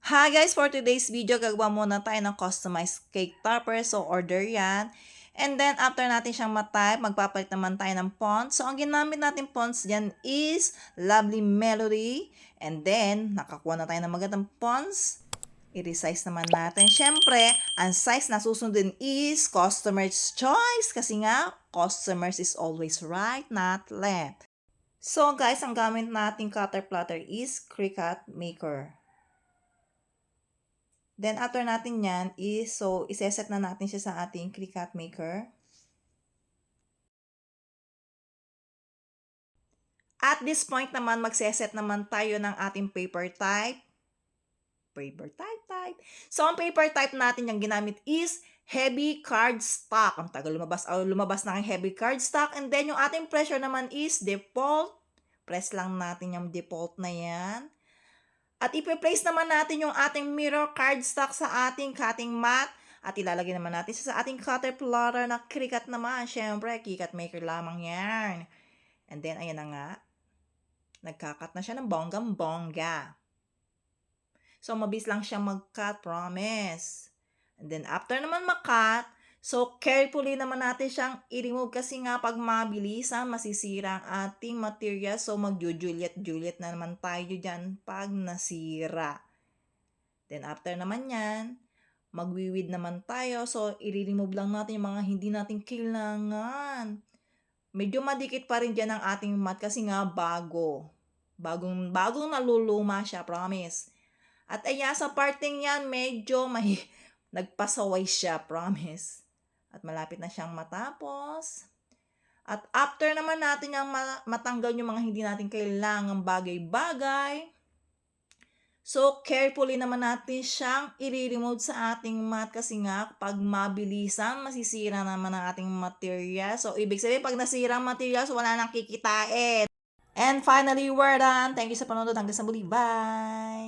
Hi guys! For today's video, gagawa muna tayo ng customized cake topper. So, order yan. And then, after natin siyang matype, magpapalit naman tayo ng font. So, ang ginamit natin fonts dyan is Lovely Melody. And then, nakakuha na tayo ng magandang fonts. I-resize naman natin. Siyempre, ang size na susundin is customer's choice. Kasi nga, customers is always right, not left. So, guys, ang gamit nating cutter plotter is Cricut Maker. Then, after natin yan is, so, iseset na natin siya sa ating Cricut Maker. At this point naman, magseset naman tayo ng ating paper type. So, ang paper type natin yung ginamit is heavy cardstock. Ang tagal lumabas na ang heavy cardstock. And then, yung ating pressure naman is default. Press lang natin yung default na yan. At ipe-place naman natin yung ating mirror cardstock sa ating cutting mat. At ilalagay naman natin sa ating cutter plotter na Cricut naman. Siyempre, Cricut Maker lamang yan. And then, ayan na nga. Nagkakat na siya ng bonggang-bongga. So, mabilis lang siya mag-cut, promise. And then, after naman mag-cut, so, carefully naman natin siyang i-remove kasi nga pag mabilisan, masisira ang ating material. So, mag-Juliet na naman tayo dyan pag nasira. Then, after naman yan, magwiwid naman tayo. So, i-remove lang natin yung mga hindi natin kailangan. Medyo madikit pa rin dyan ang ating mat kasi nga bago. Bagong naluluma siya, promise. At ayan, sa parting yan, medyo may nagpasaway siya, promise. At malapit na siyang matapos. At after naman natin yung matanggal yung mga hindi natin kailangang bagay-bagay, so carefully naman natin siyang i-remove sa ating mat kasi nga pag mabilisan, masisira naman ang ating material. So ibig sabihin, pag nasira ang material, so wala nang kikitain. And finally, we're done. Thank you sa panonood. Hanggang sa muli. Bye!